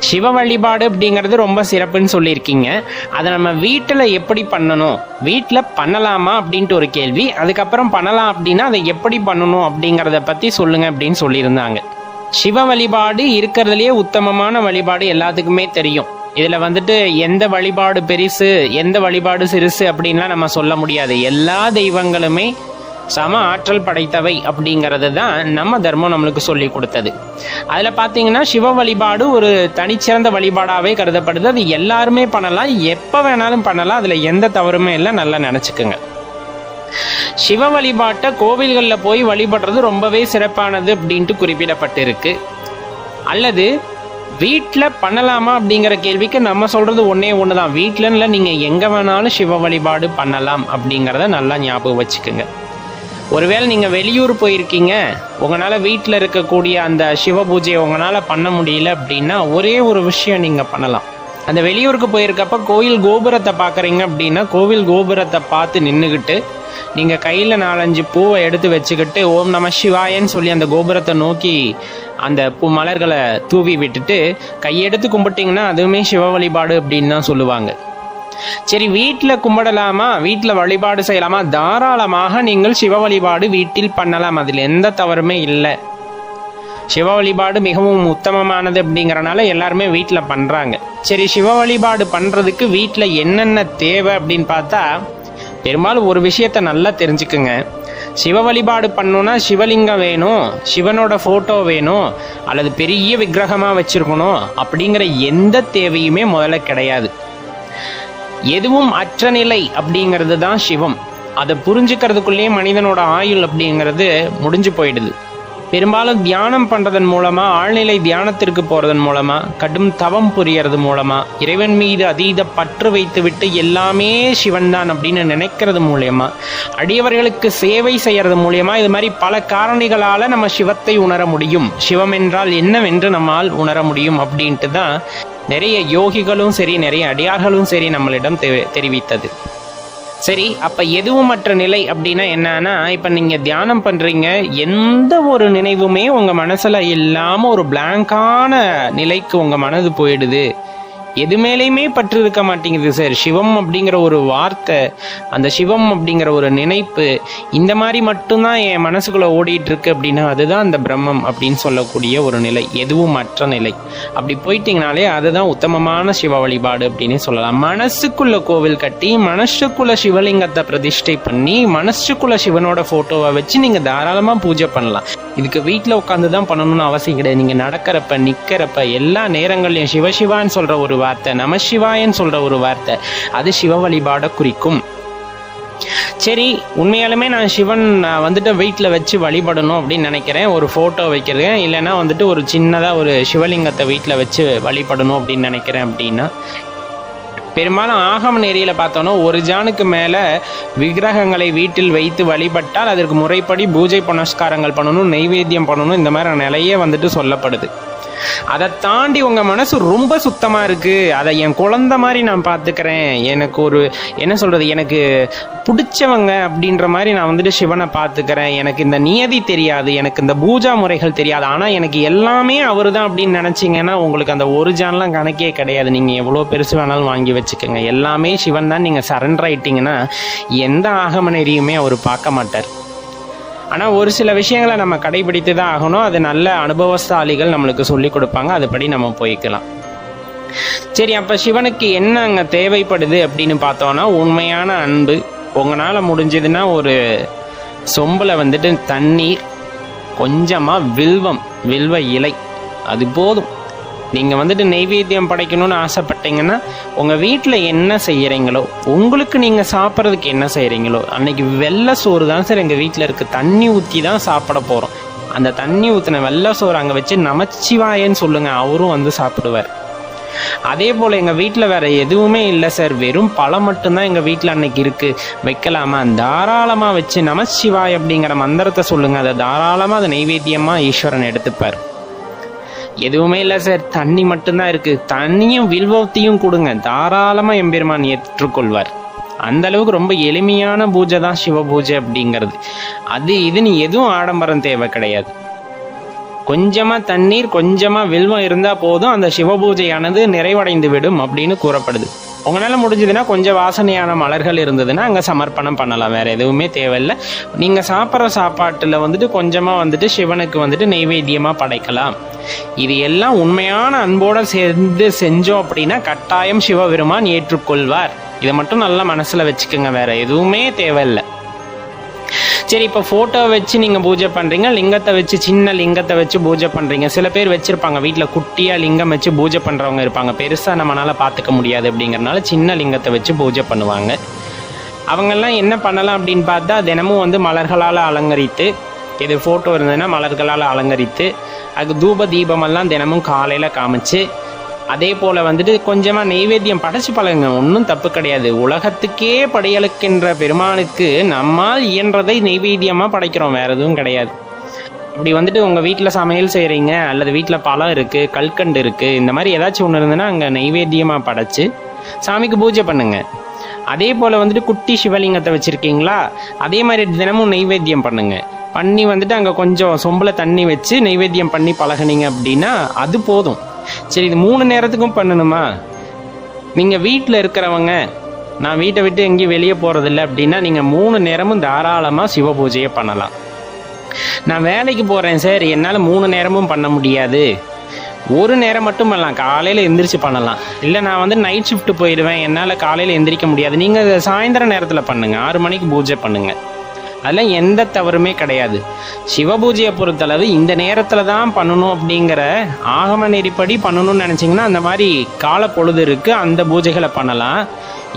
சிவ வழிபாடு அப்படிங்கிறது ரொம்ப சிறப்புன்னு சொல்லியிருக்கீங்க. அதை நம்ம வீட்டில் எப்படி பண்ணணும், வீட்டில் பண்ணலாமா அப்படின்ட்டு ஒரு கேள்வி. அதுக்கப்புறம் பண்ணலாம் அப்படின்னா அதை எப்படி பண்ணணும் அப்படிங்கிறத பற்றி சொல்லுங்க அப்படின்னு சொல்லியிருந்தாங்க. சிவ வழிபாடு இருக்கிறதுலையே உத்தமமான வழிபாடு எல்லாத்துக்குமே தெரியும். இதில் வந்துட்டு எந்த வழிபாடு பெருசு எந்த வழிபாடு சிறுசு அப்படின்லாம் நம்ம சொல்ல முடியாது. எல்லா தெய்வங்களுமே சம ஆற்றல் படைத்தவை அப்படிங்கிறது தான் நம்ம தர்மம் நம்மளுக்கு சொல்லி கொடுத்தது. அதில் பார்த்தீங்கன்னா சிவ வழிபாடு ஒரு தனிச்சிறந்த வழிபாடாகவே கருதப்படுது. அது எல்லாருமே பண்ணலாம், எப்போ வேணாலும் பண்ணலாம், அதில் எந்த தவறுமே இல்லை, நல்லா நினச்சிக்குங்க. சிவ வழிபாட்டை கோவில்களில் போய் வழிபடுறது ரொம்பவே சிறப்பானது அப்படின்ட்டு குறிப்பிடப்பட்டிருக்கு. அல்லது வீட்டில் பண்ணலாமா அப்படிங்கிற கேள்விக்கு நம்ம சொல்கிறது ஒன்றே ஒன்று தான், வீட்டில் இல்லை, நீங்கள் எங்கே வேணாலும் சிவ வழிபாடு பண்ணலாம் அப்படிங்கிறத நல்லா ஞாபகம் வச்சுக்கோங்க. ஒருவேளை நீங்கள் வெளியூர் போயிருக்கீங்க, உங்களால் வீட்டில் இருக்கக்கூடிய அந்த சிவ பூஜையை உங்களால் பண்ண முடியல அப்படின்னா ஒரே ஒரு விஷயம் நீங்கள் பண்ணலாம். அந்த வெளியூருக்கு போயிருக்கப்ப கோயில் கோபுரத்தை பார்க்குறீங்க அப்படின்னா கோவில் கோபுரத்தை பார்த்து நின்றுக்கிட்டு நீங்கள் கையில் 4-5 பூவை எடுத்து வச்சுக்கிட்டு ஓம் நம சிவாயன்னு சொல்லி அந்த கோபுரத்தை நோக்கி அந்த பூ மலர்களை தூவி விட்டுட்டு கையெடுத்து கும்பிட்டிங்கன்னா அதுவுமே சிவ வழிபாடு அப்படின்னு தான் சொல்லுவாங்க. சரி, வீட்டில் கும்பிடலாமா, வீட்டில் வழிபாடு செய்யலாமா? தாராளமாக நீங்கள் சிவ வழிபாடு வீட்டில் பண்ணலாம், அதில் எந்த தவறுமே இல்லை. சிவ வழிபாடு மிகவும் உத்தமமானது அப்படிங்கிறனால எல்லாருமே வீட்டில் பண்ணுறாங்க. சரி, சிவ வழிபாடு பண்ணுறதுக்கு வீட்டில் என்னென்ன தேவை அப்படின்னு பார்த்தா பெரும்பாலும் ஒரு விஷயத்த நல்லா தெரிஞ்சுக்குங்க. சிவ வழிபாடு பண்ணணும்னா சிவலிங்கம் வேணும், சிவனோட ஃபோட்டோ வேணும், அல்லது பெரிய விக்கிரகமாக வச்சுருக்கணும் அப்படிங்கிற எந்த தேவையுமே முதல்ல கிடையாது. எதுவும் அற்ற நிலை அப்படிங்கிறது தான் சிவம். அதை புரிஞ்சுக்கிறதுக்குள்ளேயே மனிதனோட ஆயுள் அப்படிங்கிறது முடிஞ்சு போயிடுது. பெரும்பாலும் தியானம் பண்ணுறதன் மூலமாக, ஆழ்நிலை தியானத்திற்கு போகிறதன் மூலமாக, கடும் தவம் புரியறது மூலமாக, இறைவன் மீது அதீத பற்று வைத்து விட்டு எல்லாமே சிவன் தான் அப்படின்னு நினைக்கிறது மூலயமா, அடியவர்களுக்கு சேவை செய்கிறது மூலயமா, இது மாதிரி பல காரணிகளால் நம்ம சிவத்தை உணர முடியும். சிவம் என்றால் என்னவென்று நம்மால் உணர முடியும் அப்படின்ட்டு தான் நிறைய யோகிகளும் சரி, நிறைய அடியார்களும் சரி நம்மளிடம் தெரிவித்தது. சரி, அப்போ எதுவும் மற்ற நிலை அப்படின்னா என்னன்னா, இப்போ நீங்கள் தியானம் பண்ணுறீங்க, எந்த ஒரு நினைவுமே உங்கள் மனசில் இல்லாமல் ஒரு பிளாங்கான நிலைக்கு உங்கள் மனது போயிடுது. எது மேலேயுமே பற்று இருக்க மாட்டேங்குது சார். சிவம் அப்படிங்கிற ஒரு வார்த்தை, அந்த சிவம் அப்படிங்கிற ஒரு நினைப்பு, இந்த மாதிரி மட்டும்தான் என் மனசுக்குள்ளே ஓடிட்டு இருக்கு அப்படின்னா அதுதான் அந்த பிரம்மம் அப்படின்னு சொல்லக்கூடிய ஒரு நிலை, எதுவும் மற்ற நிலை. அப்படி போயிட்டீங்கனாலே அதுதான் உத்தமமான சிவ வழிபாடு அப்படின்னு சொல்லலாம். மனசுக்குள்ள கோவில் கட்டி, மனசுக்குள்ள சிவலிங்கத்தை பிரதிஷ்டை பண்ணி, மனசுக்குள்ள சிவனோட ஃபோட்டோவை வச்சு நீங்கள் தாராளமாக பூஜை பண்ணலாம். இதுக்கு வீட்டில் உட்காந்து தான் பண்ணணும்னு அவசியம் கிடையாது. நீங்கள் நடக்கிறப்ப, நிற்கிறப்ப, எல்லா நேரங்கள்லையும் சிவசிவான்னு சொல்கிற ஒரு வார்த்தை, நம சிவாயன்னு சொல்ற ஒரு வார்த்தை, அது சிவ வழிபாட குறிக்கும். சரி, உண்மையாலுமே நான் சிவன் வந்துட்டு வீட்டில் வச்சு வழிபடணும் அப்படின்னு நினைக்கிறேன், ஒரு ஃபோட்டோ வைக்கிறேன், இல்லைன்னா வந்துட்டு ஒரு சின்னதாக ஒரு சிவலிங்கத்தை வீட்டில் வச்சு வழிபடணும் அப்படின்னு நினைக்கிறேன் அப்படின்னா, பெரும்பாலும் ஆகம நெறியில் பார்த்தோன்னா ஒரு ஜானுக்கு மேலே விக்கிரகங்களை வீட்டில் வைத்து வழிபட்டால் அதற்கு முறைப்படி பூஜை புனஸ்காரங்கள் பண்ணணும், நெய்வேத்தியம் பண்ணணும், இந்த மாதிரி நிலையே வந்துட்டு சொல்லப்படுது. அதை தாண்டி உங்கள் மனசு ரொம்ப சுத்தமாக இருக்குது, அதை என் குழந்தை மாதிரி நான் பார்த்துக்கிறேன், எனக்கு ஒரு என்ன சொல்கிறது, எனக்கு பிடிச்சவங்க அப்படின்ற மாதிரி நான் வந்துட்டு சிவனை பார்த்துக்கிறேன், எனக்கு இந்த நியதி தெரியாது, எனக்கு இந்த பூஜா முறைகள் தெரியாது, ஆனால் எனக்கு எல்லாமே அவர் தான் அப்படின்னு நினச்சிங்கன்னா உங்களுக்கு அந்த ஒரு ஜான்லாம் கணக்கே கிடையாது. நீங்கள் எவ்வளோ பெருசு வேணாலும் வாங்கி வச்சுக்கோங்க, எல்லாமே சிவன் தான் நீங்கள் சரண்டர் ஆயிட்டீங்கன்னா எந்த ஆகம நெறியுமே அவர் பார்க்க மாட்டார். ஆனால் ஒரு சில விஷயங்களை நம்ம கடைபிடித்து தான் ஆகணும். அது நல்ல அனுபவசாலிகள் நம்மளுக்கு சொல்லி கொடுப்பாங்க, அதுபடி நம்ம போய்க்கலாம். சரி, அப்போ சிவனுக்கு என்ன அங்கே தேவைப்படுது அப்படின்னு பார்த்தோன்னா, உண்மையான அன்பு. உங்களால் முடிஞ்சதுன்னா ஒரு சொம்பில் வந்துட்டு தண்ணீர், கொஞ்சமாக வில்வ இலை, அது போதும். நீங்கள் வந்துட்டு நெய்வேத்தியம் படைக்கணும்னு ஆசைப்பட்டீங்கன்னா உங்கள் வீட்டில் என்ன செய்கிறீங்களோ, உங்களுக்கு நீங்கள் சாப்பிட்றதுக்கு என்ன செய்கிறீங்களோ, அன்றைக்கி வெள்ளை சோறு தான் சார் எங்கள் வீட்டில் இருக்குது, தண்ணி ஊற்றி தான் சாப்பிட போகிறோம், அந்த தண்ணி ஊற்றின வெள்ளை சோறு அங்கே வச்சு நமச்சிவாயன்னு சொல்லுங்கள், அவரும் வந்து சாப்பிடுவார். அதே போல் எங்கள் வீட்டில் வேறு எதுவுமே இல்லை சார், வெறும் பழம் மட்டும்தான் எங்கள் வீட்டில் அன்னைக்கு இருக்குது, வைக்கலாமா? தாராளமாக வச்சு நமச்சிவாய் அப்படிங்கிற மந்திரத்தை சொல்லுங்கள், அதை தாராளமாக அதை நெய்வேத்தியமாக ஈஸ்வரன் எடுத்துப்பார். எதுவுமே இல்லை சார், தண்ணி மட்டும்தான் இருக்குது, தண்ணியும் வில்வத்தையும் கொடுங்க, தாராளமாக எம்பெருமான் ஏற்றுக்கொள்வார். அந்த அளவுக்கு ரொம்ப எளிமையான பூஜை தான் சிவ பூஜை அப்படிங்கிறது. அது இதுன்னு எதுவும் ஆடம்பரம் தேவை கிடையாது. கொஞ்சமாக தண்ணீர் கொஞ்சமாக வில்வம் இருந்தால் போதும், அந்த சிவ பூஜையானது நிறைவடைந்து விடும் அப்படின்னு கூறப்படுது. உங்களால் முடிஞ்சதுன்னா கொஞ்சம் வாசனையான மலர்கள் இருந்ததுன்னா அங்கே சமர்ப்பணம் பண்ணலாம், வேறு எதுவுமே தேவையில்லை. நீங்கள் சாப்பிட்ற சாப்பாட்டில் வந்துட்டு கொஞ்சமாக வந்துட்டு சிவனுக்கு வந்துட்டு நெய்வேத்தியமாக படைக்கலாம். இது எல்லாம் உண்மையான அன்போடு சேர்ந்து செஞ்சோம் அப்படின்னா கட்டாயம் சிவபெருமான் ஏற்றுக்கொள்வார். இதை மட்டும் நல்லா மனசில் வச்சுக்கோங்க, வேறு எதுவுமே தேவையில்லை. சரி, இப்போ ஃபோட்டோ வச்சு நீங்கள் பூஜை பண்ணுறீங்க, லிங்கத்தை வச்சு சின்ன லிங்கத்தை வச்சு பூஜை பண்ணுறீங்க. சில பேர் வச்சுருப்பாங்க வீட்டில் குட்டியாக லிங்கம் வச்சு பூஜை பண்ணுறவங்க இருப்பாங்க. பெருசாக நம்மளால் பார்த்துக்க முடியாது அப்படிங்கிறனால சின்ன லிங்கத்தை வச்சு பூஜை பண்ணுவாங்க. அவங்கெல்லாம் என்ன பண்ணலாம் அப்படின்னு பார்த்தா, தினமும் வந்து மலர்களால் அலங்கரித்து, இது ஃபோட்டோ இருந்ததுன்னா மலர்களால் அலங்கரித்து, அதுக்கு தூப தீபமெல்லாம் தினமும் காலையில் காமிச்சு, அதே போல் வந்துட்டு கொஞ்சமாக நெய்வேத்தியம் படைச்சு பழகுங்க, ஒன்றும் தப்பு கிடையாது. உலகத்துக்கே படையலுக்கின்ற பெருமானுக்கு நம்மால் இயன்றதை நெய்வேத்தியமாக படைக்கிறோம், வேறு எதுவும் கிடையாது. இப்படி வந்துட்டு உங்கள் வீட்டில் சமையல் செய்கிறீங்க, அல்லது வீட்டில் பழம் இருக்குது, கல்கண்டு இருக்குது, இந்த மாதிரி ஏதாச்சும் ஒன்று இருந்ததுன்னா அங்கே நெய்வேத்தியமாக படைச்சு சாமிக்கு பூஜை பண்ணுங்க. அதே போல் வந்துட்டு குட்டி சிவலிங்கத்தை வச்சுருக்கீங்களா, அதே மாதிரி தினமும் நெய்வேத்தியம் பண்ணுங்க. பண்ணி வந்துட்டு அங்கே கொஞ்சம் சொம்பில் தண்ணி வச்சு நெய்வேத்தியம் பண்ணி பழகுனீங்க அப்படின்னா அது போதும். சரி, இது 3 நேரத்துக்கும் பண்ணணுமா? நீங்கள் வீட்டில் இருக்கிறவங்க, நான் வீட்டை விட்டு எங்கேயும் வெளியே போகிறதில்ல அப்படின்னா நீங்கள் 3 நேரமும் தாராளமாக சிவ பூஜையை பண்ணலாம். நான் வேலைக்கு போகிறேன் சார், என்னால் 3 நேரமும் பண்ண முடியாது, ஒரு நேரம் மட்டும் பண்ணலாம், காலையில் எந்திரிச்சு பண்ணலாம். இல்லை நான் வந்து நைட் ஷிஃப்ட் போயிடுவேன், என்னால் காலையில் எந்திரிக்க முடியாது, நீங்கள் சாயந்தர நேரத்தில் பண்ணுங்கள், 6 மணிக்கு பூஜை பண்ணுங்கள். அதெல்லாம் எந்த தவறுமே கிடையாது. சிவபூஜையை பொறுத்தளவு இந்த நேரத்தில் தான் பண்ணணும் அப்படிங்கிற ஆகம நெறிப்படி பண்ணணும்னு நினச்சிங்கன்னா அந்த மாதிரி கால பொழுது இருக்குது, அந்த பூஜைகளை பண்ணலாம்.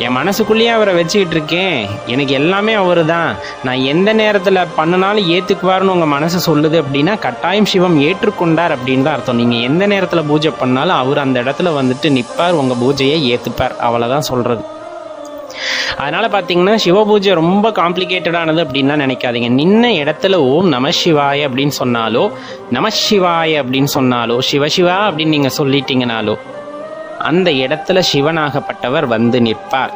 என் மனசுக்குள்ளேயே அவரை வச்சுக்கிட்டு இருக்கேன், எனக்கு எல்லாமே அவர் தான், நான் எந்த நேரத்தில் பண்ணினாலும் ஏற்றுக்குவார்னு உங்கள் மனசு சொல்லுது அப்படின்னா கட்டாயம் சிவம் ஏற்றுக்கொண்டார் அப்படின்னு தான் அர்த்தம். நீங்கள் எந்த நேரத்தில் பூஜை பண்ணாலும் அவர் அந்த இடத்துல வந்துட்டு நிற்பார், உங்கள் பூஜையை ஏற்றுப்பார், அவ்வளோதான் சொல்கிறது. அதனால் பார்த்தீங்கன்னா சிவபூஜை ரொம்ப காம்ப்ளிகேட்டடானது அப்படின்லாம் நினைக்காதீங்க. நின்ன இடத்துல ஓம் நம சிவாய அப்படின்னு சொன்னாலோ, நம சிவாய அப்படின்னு சொன்னாலோ, சிவசிவா அப்படின்னு நீங்கள் சொல்லிட்டீங்கனாலோ அந்த இடத்துல சிவனாகப்பட்டவர் வந்து நிற்பார்.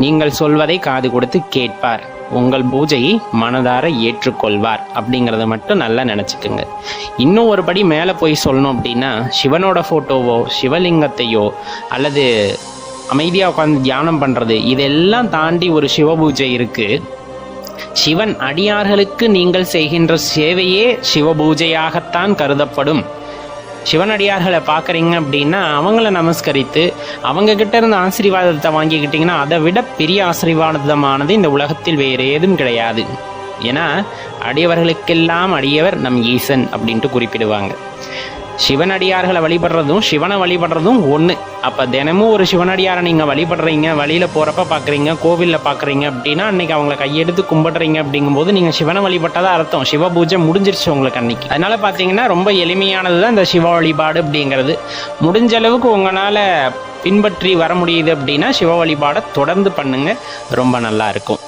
நீங்கள் சொல்வதை காது கொடுத்து கேட்பார், உங்கள் பூஜையை மனதார ஏற்றுக்கொள்வார் அப்படிங்கிறத மட்டும் நல்லா நினச்சிக்குங்க. இன்னும் ஒரு படி மேலே போய் சொல்லணும் அப்படின்னா, சிவனோட ஃபோட்டோவோ சிவலிங்கத்தையோ அல்லது அமைதியாக உட்காந்து தியானம் பண்ணுறது, இதெல்லாம் தாண்டி ஒரு சிவபூஜை இருக்குது. சிவன் அடியார்களுக்கு நீங்கள் செய்கின்ற சேவையே சிவபூஜையாகத்தான் கருதப்படும். சிவனடியார்களை பார்க்குறீங்க அப்படின்னா அவங்கள நமஸ்கரித்து அவங்கக்கிட்ட இருந்து ஆசீர்வாதத்தை வாங்கிக்கிட்டிங்கன்னா அதை விட பெரிய ஆசீர்வாதமானது இந்த உலகத்தில் வேறு ஏதும் கிடையாது. ஏன்னா அடியவர்களுக்கெல்லாம் அடியவர் நம் ஈசன் அப்படின்ட்டு குறிப்பிடுவாங்க. சிவனடியார்களை வழிபடுறதும் சிவனை வழிபடுறதும் ஒன்று. அப்போ தினமும் ஒரு சிவனடியாரை நீங்கள் வழிபடுறீங்க, வழியில் போகிறப்ப பார்க்குறீங்க, கோவிலில் பார்க்குறீங்க அப்படின்னா அன்றைக்கி அவங்கள கையெடுத்து கும்பிடுறீங்க அப்படிங்கும்போது நீங்கள் சிவனை வழிபட்டதாக அர்த்தம். சிவ பூஜை முடிஞ்சிருச்சு உங்களுக்கு அன்றைக்கி. அதனால் பார்த்தீங்கன்னா ரொம்ப எளிமையானது தான் இந்த சிவ வழிபாடு அப்படிங்கிறது. முடிஞ்ச அளவுக்கு உங்களால் பின்பற்றி வர முடியுது அப்படின்னா சிவ வழிபாடை தொடர்ந்து பண்ணுங்கள், ரொம்ப நல்லா இருக்கும்.